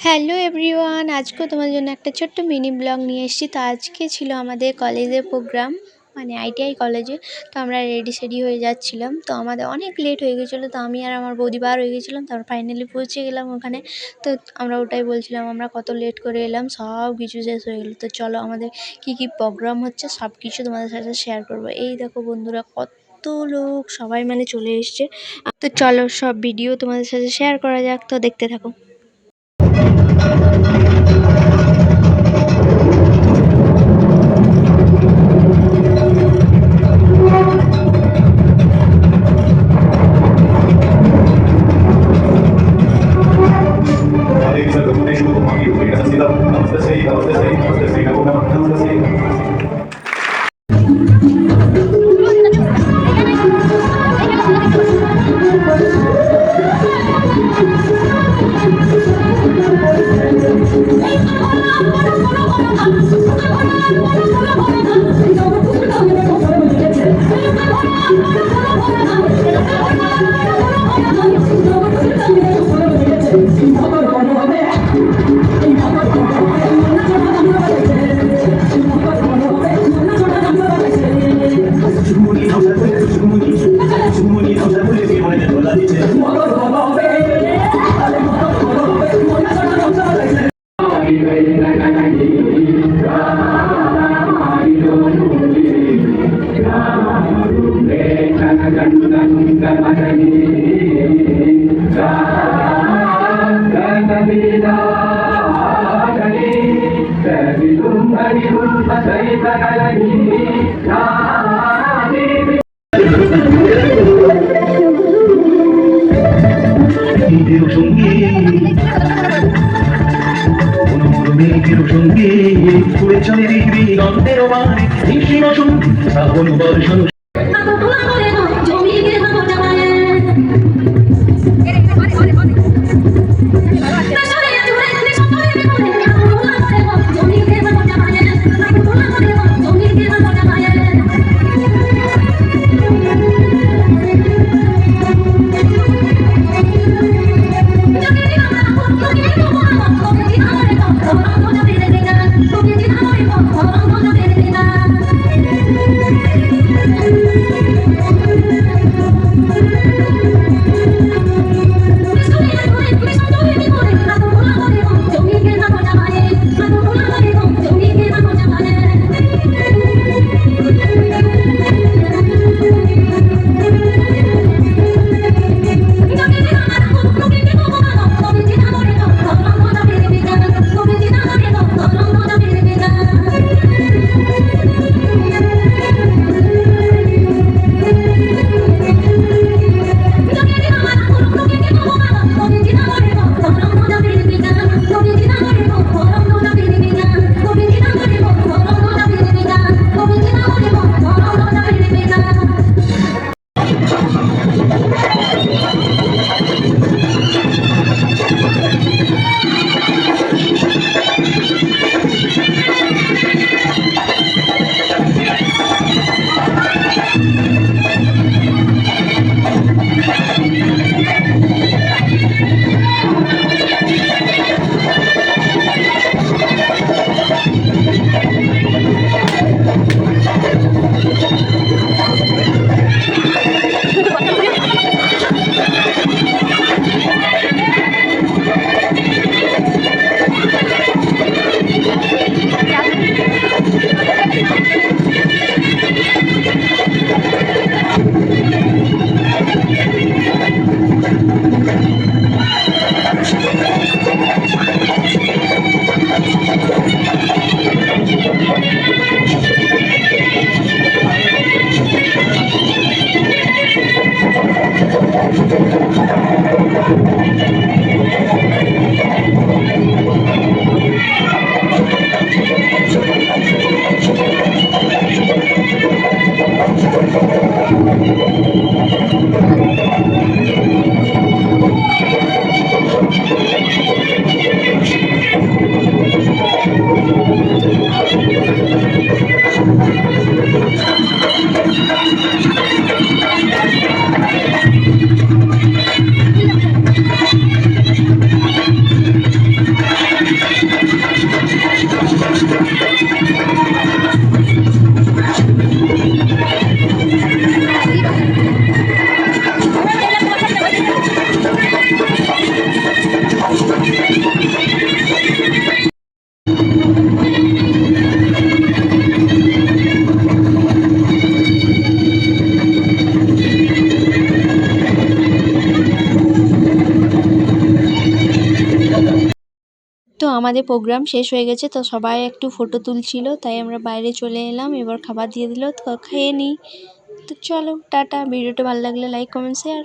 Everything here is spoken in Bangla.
হ্যালো এভরিওয়ান, আজকেও তোমাদের জন্য একটা ছোট্ট মিনি ব্লগ নিয়ে এসেছি। তো আজকে ছিল আমাদের কলেজের প্রোগ্রাম, মানে আইটিআই কলেজে। তো আমরা রেডি হয়ে যাচ্ছিলাম। তো আমাদের অনেক লেট হয়ে গেছিলো। তো আমি আর আমার বৌদি বার হয়ে গেছিলাম। তারপর ফাইনালি পৌঁছে গেলাম ওখানে। তো আমরা ওটাই বলছিলাম আমরা কত লেট করে এলাম, সব কিছু শেষ হয়ে গেলো। তো চলো আমাদের কি প্রোগ্রাম হচ্ছে সব কিছু তোমাদের সাথে শেয়ার করবো। এই দেখো বন্ধুরা, কত লোক সবাই মানে চলে এসছে। তো চলো সব ভিডিও তোমাদের সাথে শেয়ার করা যাক, তো দেখতে থাকো। তো আমাদের প্রোগ্রাম শেষ হয়ে গেছে, তো সবাই একটু ফটো তুলছিল, তাই আমরা বাইরে চলে এলাম। এবার খাবার দিয়ে দিল, তো খেয়ে নিই। তো চলো টাটা। ভিডিওটা ভালো লাগলে লাইক কমেন্ট শেয়ার।